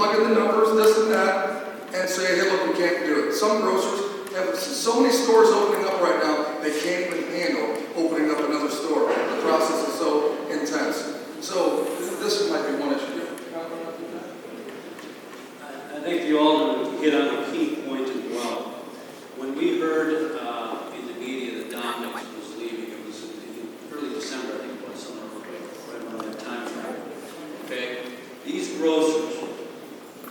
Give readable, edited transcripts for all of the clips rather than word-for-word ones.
plug in the numbers, this and that, and say, hey, look, we can't do it. Some grocers have so many stores opening up right now, they can't even handle opening up another store. The process is so intense. So this might be one issue. I think the Alderman hit on a key point as well. When we heard in the media that Dominicks was leaving, it was in early December, I think it was, somewhere right around that time frame. Okay? These grocers,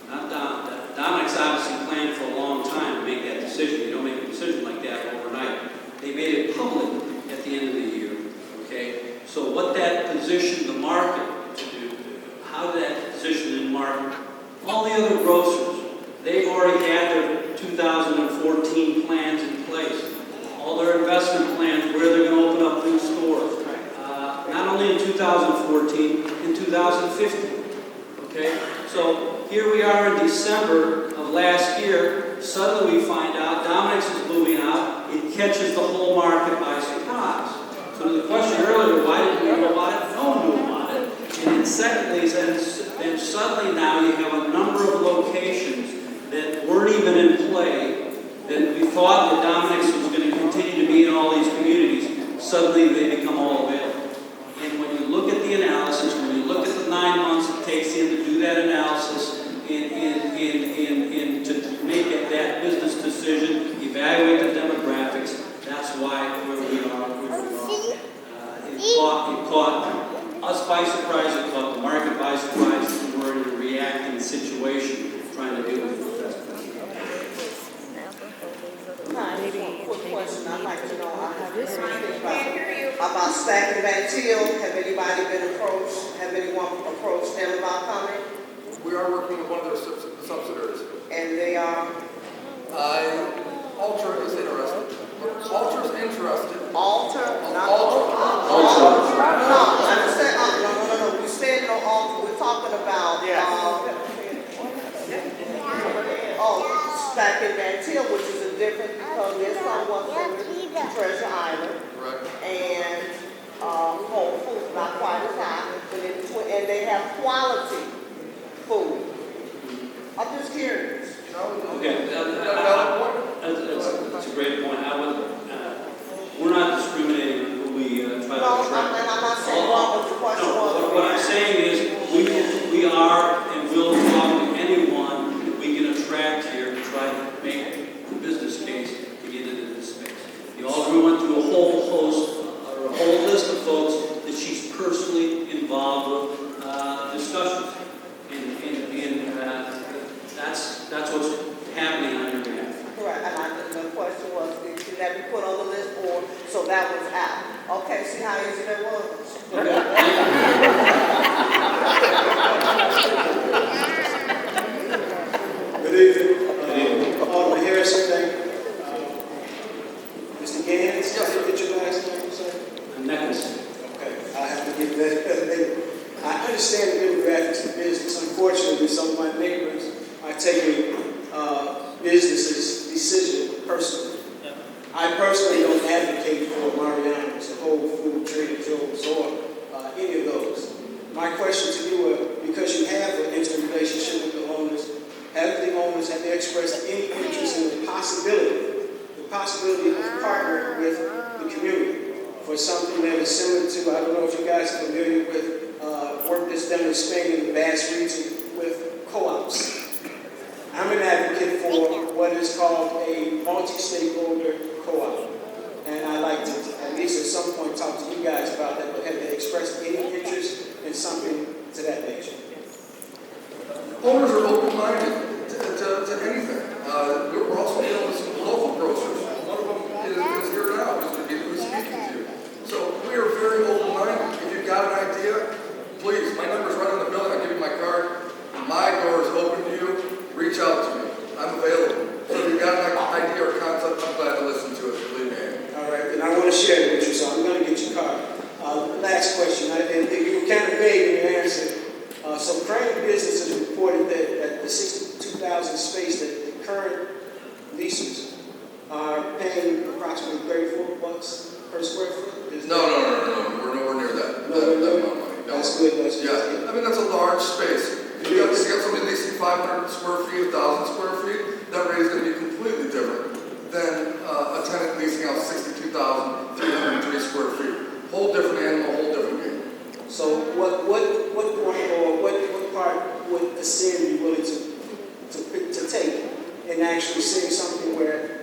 not Dominicks obviously planned for a long time to make that decision. You don't make a decision like that overnight. They made it public at the end of the year. Okay? So what that positioned the market to do, how did that position the market? All the other grocers, they've already had their 2014 plans in place. All their investment plans, where they're going to open up new stores. Not only in 2014, in 2015. Okay? So here we are in December of last year. Suddenly we find out Dominicks is moving out. It catches the whole market by surprise. So to the question earlier, why didn't we know about it? No one knew about it. And then secondly, then suddenly now you have a number of locations that weren't even in play, that we thought that Dominicks was going to continue to be in all these communities. Suddenly they become all available. And when you look at the analysis, when you look at the 9 months it takes him to do that analysis, to make that business decision, evaluate the demographics, that's why where we are. It caught us by surprise, it caught the market by surprise, and we're in a reacting situation trying to deal with it. Quick question, I'd like to know, I have this about Stack and Van Til. Have anybody been approached? Have anyone approached them about coming? We are working with one of their subsidiaries. And they are? Ultra is interested. Ultra's interested. Alter? Not Ultra. No, I understand. No. We said no alter. We're talking about, Stack and Van Til, which is a different, because there's someone from Treasure Island. Correct. And Whole Foods, not quite as high, but in between, and they have quality food. I'm just curious. Okay, that's a great point. We're not discriminating on who we try to attract. And I'm not saying wrong, but the question was. What I'm saying is we are and will talk to anyone that we can attract here to try to make the business case to get into this space. The Alderman went through a whole host, or a whole list of folks that she's personally involved with discussions. And that's what's happening on your behalf. Correct, and the question was, did that be put on the list, or, so that was out? Okay, see how easy that was? Good evening. Alderman Hairston, thank you. Mr. Gans, get your last name, sir? Dominicks. Okay, I have to give that. I understand the demographics of business. Unfortunately, some of my neighbors are taking businesses' decision personally. I personally don't advocate for Mariano's, Whole Food, Trader Joe's, or any of those. My question to you is, because you have an intimate relationship with the owners, have they expressed any interest in the possibility of partnering with the community for something that is similar to, I don't know if you guys are familiar with work that's done in Spain in the Basque region with co-ops. I'm an advocate for what is called a multi-stakeholder co-op. And I'd like to, at least at some point, talk to you guys about that, but have they expressed any interest in something to that nature? Owners are open-minded to anything. We're also dealing with some local grocers. One of them is here now, who's speaking to you. So we are very open-minded. If you've got an idea, please, my number's right on the bill. I'll give you my card. My door is open to you. Reach out to me. I'm available. So if you've got an idea or concept, I'm glad to listen to it. Believe me. All right, and I want to share it with you, so I'm going to get your card. Last question. You were kind of vague in your answer. Some crane businesses reported that the 62,000 space that the current leases are paying approximately $34 per square foot. No. We're nowhere near that. That amount of money. No. That's good. Yeah, I mean, that's a large space. If you got somebody leasing 500 square feet, 1,000 square feet, that rate is going to be completely different than a tenant leasing out 62,303 square feet. Whole different animal, whole different game. So what point or what part would the city be willing to take in actually seeing something where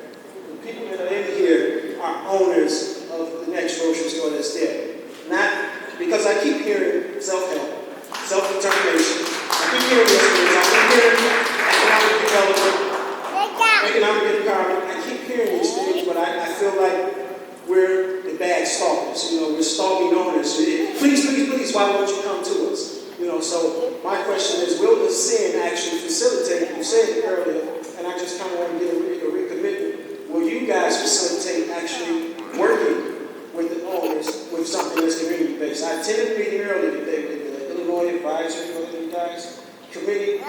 the people that are in here are owners of the next grocery store that's there? Not because I keep hearing self-help, self-determination. I keep hearing these things. I keep hearing economic development, economic empowerment. I keep hearing these things, but I feel like we're the bad stalkers. We're stalking owners. Please, why won't you come to us? So my question is, will the sin actually facilitate? You said it earlier, and I just kind of want to get a recommitment. Will you guys facilitate actually working with the owners with something that's community-based? I attended a meeting earlier today with the Illinois Advisory Committee to the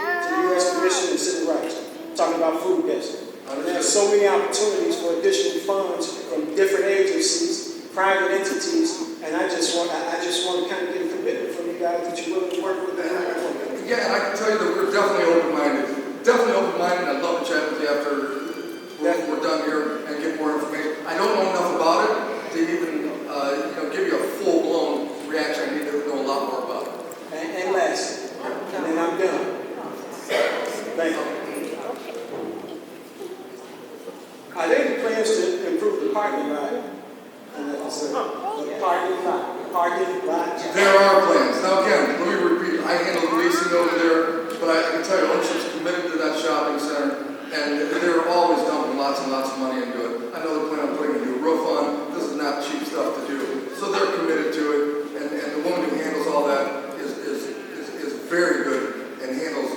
U.S. Commission on Civil Rights, talking about food deserts. There's so many opportunities for additional funds from different agencies, private entities, and I just want to kind of get a commitment from you guys that you're willing to work with them. Yeah, and I can tell you that we're definitely open-minded. Definitely open-minded. I'd love to chat with you after we're done here and get more information. I don't know enough about it to even give you a full-blown reaction. I need to know a lot more about it. And last, and then I'm done. Thank you. Are there any plans to improve the parking lot? The parking lot? There are plans. Now again, let me repeat, I handle the leasing over there, but I can tell you, ownership's committed to that shopping center, and they're always dumping lots and lots of money into it. I know they're planning on putting a new roof on. This is not cheap stuff to do. So they're committed to it, and the woman who handles all that is very good and handles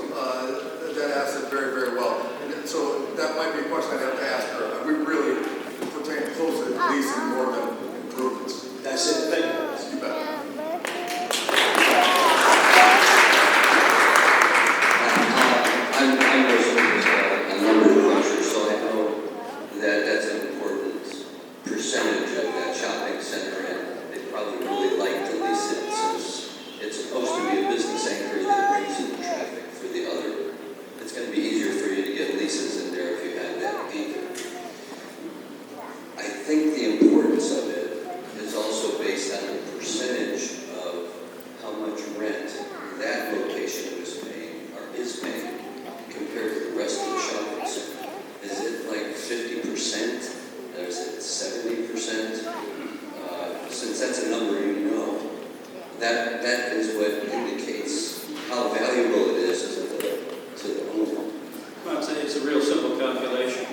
that asset very, very well. And so that might be a question I'd have to ask her. We really pertain closely to leasing more than improvements. That's it. Thank you. You bet. I know a number of grocers, so I know that that's an important percentage of that shopping center, and they probably really like to lease it since it's supposed to be a business anchor that brings in traffic for the other. It's going to be easier for you to get leases in there if you have that anchor. I think the importance of it is also based on the percentage of how much rent that location is paying compared to the rest of the shopping center. Is it like 50%? Or is it 70%? Since that's a number you know, that is what indicates how valuable it is to the owner. I'd say it's a real simple calculation.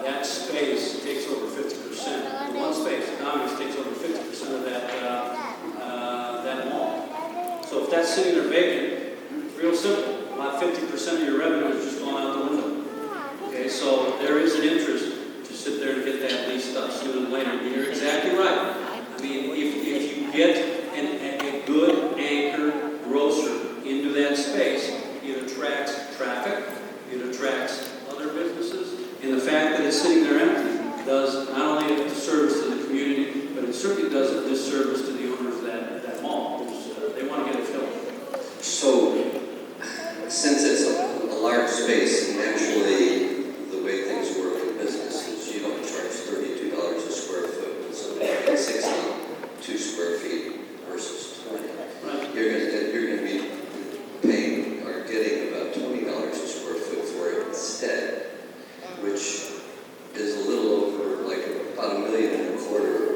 That space takes over 50%. One space, Dominicks takes over 50% of that mall. So if that's sitting there vacant, it's real simple. About 50% of your revenue is just going out the window. Okay, so there is an interest to sit there and get that leased up sooner than later. And you're exactly right. I mean, if you get a good anchor grocer into that space, it attracts traffic, it attracts other businesses, and the fact that it's sitting there empty does not only a disservice to the community, but it certainly does a disservice to the owners of that mall. They want to get it filled. So, since it's a large space, naturally, the way things work in business is you don't charge $32 a square foot when somebody has 62 square feet versus 20. Right. You're going to be paying or getting about $20 a square foot for it instead, which is a little over about $1.25 million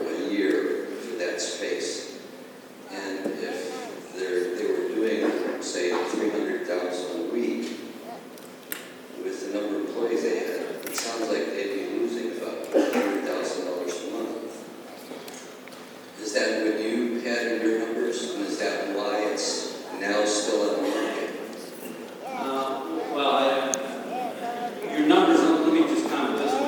a year for that space. And if they were doing, say, $300,000 a week with the number of employees they had, it sounds like they'd be losing about $100,000 a month. Is that what you had in your numbers? And is that why it's now still on the market? Your numbers, let me just comment this way.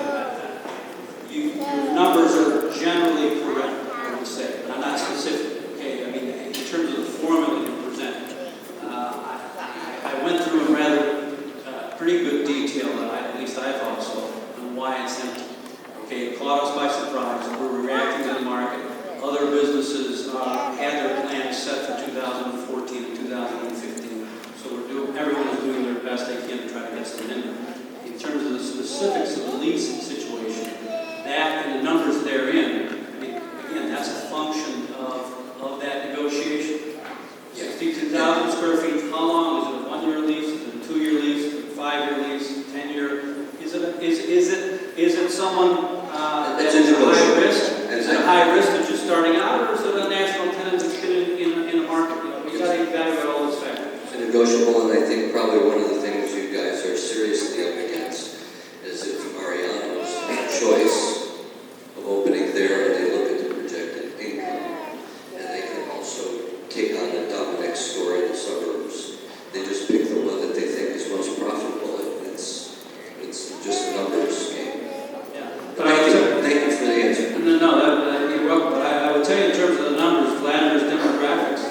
Your numbers are generally correct, I would say, but I'm not specific. Okay, I mean, in terms of the formula you presented, I went through in rather pretty good detail, at least I thought so, on why it's empty. Okay, it caught us by surprise. We're reacting to the market. Other businesses had their plans set for 2014 and 2015, so we're best they can to try to get some in there. In terms of the specifics of the lease situation, that and the numbers therein, I mean, again, that's a function of that negotiation. 62,000 square feet, how long? Is it a 1-year lease? Is it a 2-year lease? Is it a 5-year lease? 10-year? Is it someone that is a high risk? Is it a high risk that's just starting out, or is it a national tenant that's been in the market? You know, we got to evaluate all those factors. It's negotiable, and I think probably one of the things you guys are seriously up against is if Mariano's have a choice of opening there, and they look at the projected income, and they can also take on the Dominicks store in the suburbs. They just pick the one that they think is most profitable, and it's just a numbers game. Yeah. But thank you for the answer. No, you're welcome. But I would tell you in terms of the numbers, Vladimir's demographics,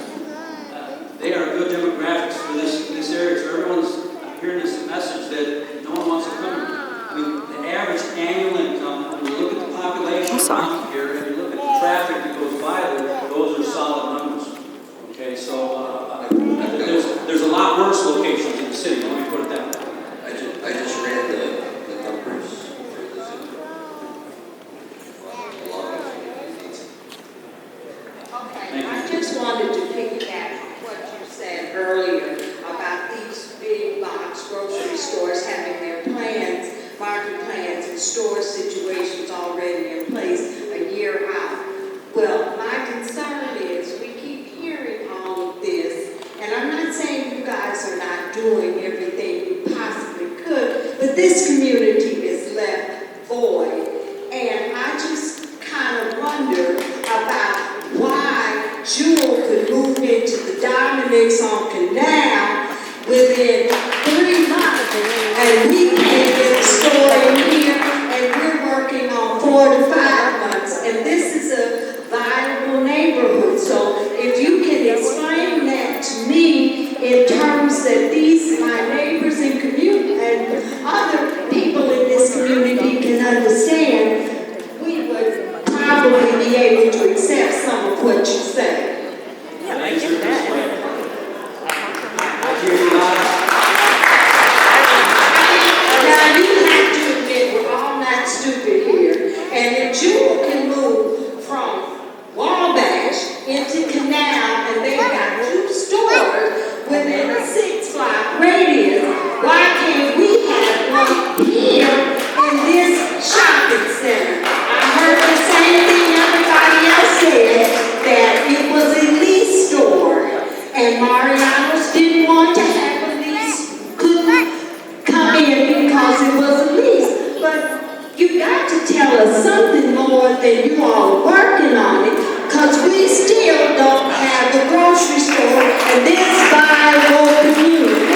they are good demographics for this area. So everyone's hearing this message that no one wants to come here. I mean, the average annual income, when you look at the population around here, and you look at the traffic that goes by there, those are solid numbers. Okay, so there's a lot worse locations in the city, let me put it that way. I just ran the numbers for the zoo. Along with these. Okay, I just wanted to piggyback on what you said earlier about these big box grocery stores having their plans, market plans and store situations already in place a year out. Well, my concern is we keep hearing all of this, and I'm not saying you guys are not doing everything you possibly could, but this community is left void. And I just kind of wonder about why Jewel could move into the Dominicks on Canal within 3 months, and we can't get a store in here, and we're working on 4 to 5 months, and this is a viable neighborhood. So if you can explain that to me in terms that my neighbors and community and other people in this community can understand, we would probably be able to accept some of what you say. Answer this way. I hear you loud. Now you have to admit we're all not stupid here. And if Jewel can move from Wabash into Canal and they've got 2 stores within a 6-block radius, why can't we have one here in this shopping center? I heard the same thing everybody else said, that it was a lease store, and Mariano's didn't want to have a lease, couldn't come in because it was a lease. But you got to tell us something more than you all are working on it, because we still don't have the grocery store in this viable community.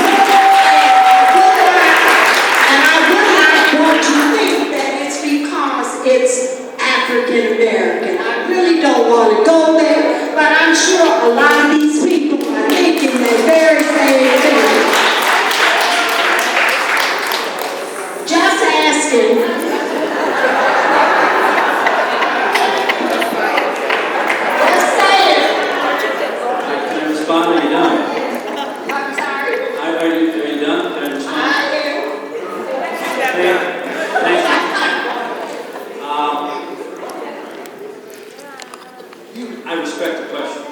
And I would not want to think that it's because it's African American. I really don't want to go there, but I'm sure a lot of these people are thinking the very same thing. Just asking. Just saying. Can I respond? Are you done? I'm sorry. Are you done? Can I respond? I am. Thank you. I respect the question.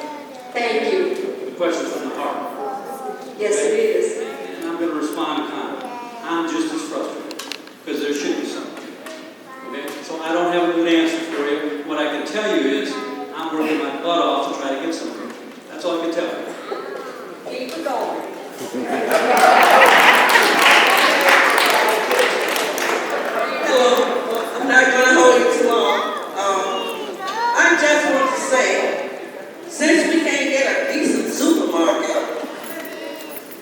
Thank you. The question's from the heart. Yes, it is. And I'm going to respond calmly. I'm just as frustrated, because there should be something. Okay? So I don't have a good answer for you. What I can tell you is, I'm working my butt off to try to get something. That's all I can tell you. Keep it going. Hello, I'm not going to hold you too long. I just want to say, since we can't get a decent supermarket,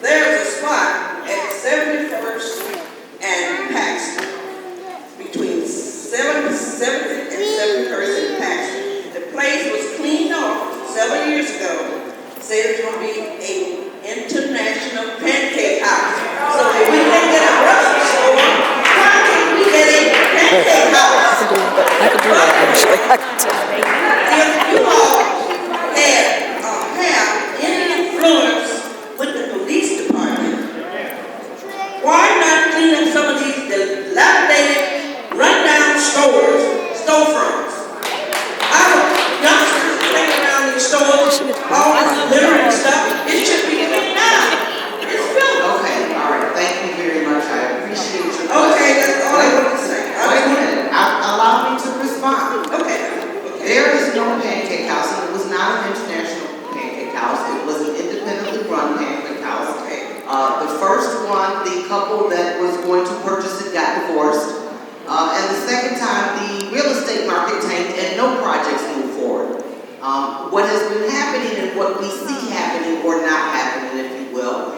there's a spot at 71st and Paxton, between 7th and 71st and Paxton. The place was cleaned off several years ago. Said it was going to be an international pancake first one, the couple that was going to purchase it got divorced. And the second time, the real estate market tanked and no projects moved forward. What has been happening and what we see happening or not happening, if you will,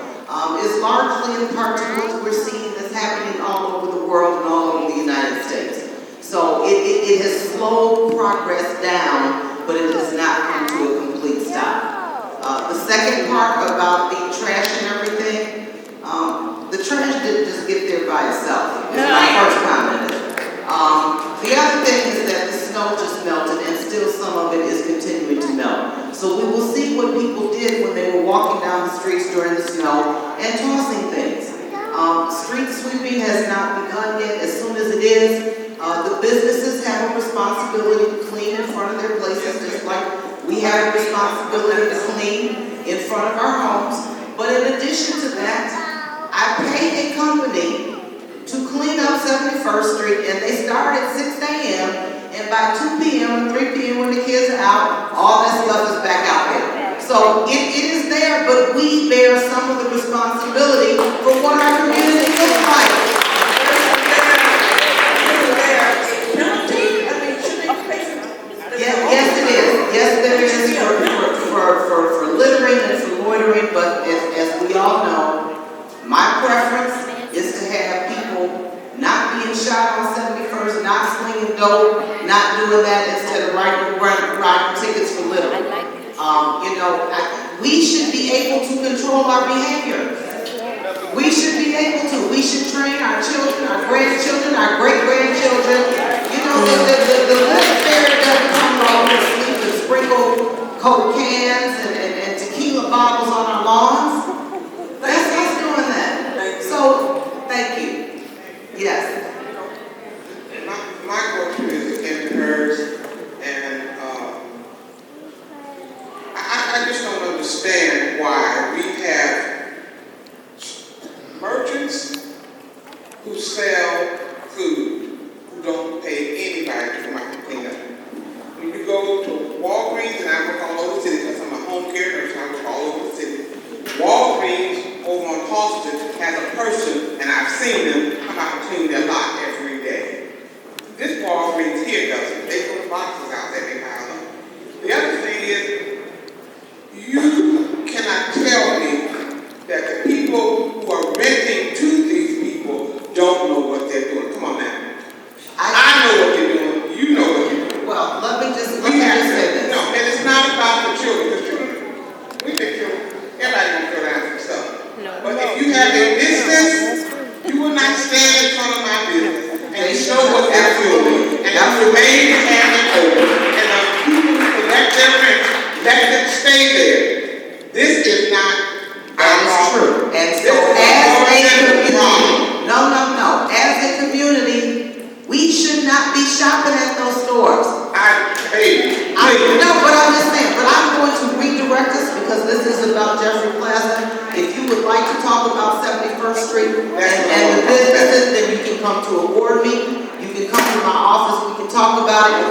is largely in part to what we're seeing that's happening all over the world and all over the United States. So it has slowed progress down, but it has not come to a complete stop. The second part about the trash and everything, the trash didn't just get there by itself. It's my first comment. The other thing is that the snow just melted and still some of it is continuing to melt. So we will see what people did when they were walking down the streets during the snow and tossing things. Street sweeping has not begun yet. As soon as it is, the businesses have a responsibility to clean in front of their places, just like we have a responsibility to clean in front of our homes. But in addition to that, I pay a company to clean up 71st Street, and they start at 6 a.m., and by 2 p.m. or 3 p.m. when the kids are out, all that stuff is back out there. So it is there, but we bear some of the responsibility for what our community looks like. Yes, it is. Yes, there is for littering and for loitering, but as we all know, my preference is to have people not being shot on 71st, not slinging dope, not doing that instead of writing tickets for littering. We should be able to control our behavior. We should be able to. We should train our children, our grandchildren, our great-grandchildren. The little fair doesn't come along and sleep and sprinkle Coke cans and tequila bottles on our lawns. That's us doing that. So, thank you. Yes. My question is again to hers, and I just don't understand why we have merchants who sell food who don't pay anybody to come out and clean up. When you go to Walgreens, and I work all over the city because I'm a home care nurse, I work all over the city. Walgreens over on Halston has a person, and I've seen them come out and clean their lot every day. This Walgreens here doesn't. They put the boxes out there, they pile up. The other thing is, you cannot tell me that the people who are renting to these people don't know what they're doing. Come on now. I know what they're doing. You know what you're doing. Well, let me just say this. No, and it's not about the children. The children, we've been children. Everybody gonna throw down some stuff. But if you have a business, you will not stand in front of my business and show what they're doing. And if the maid has it open, and the people who collect their rent, let them stay there. This is not That is true. And so as a community, we should not be shopping at those stores. But I'm just saying, but I'm going to redirect us because this is about Jeffrey Plaza. If you would like to talk about 71st Street and the businesses, then you can come to a board meeting. You can come to my office. We can talk about it.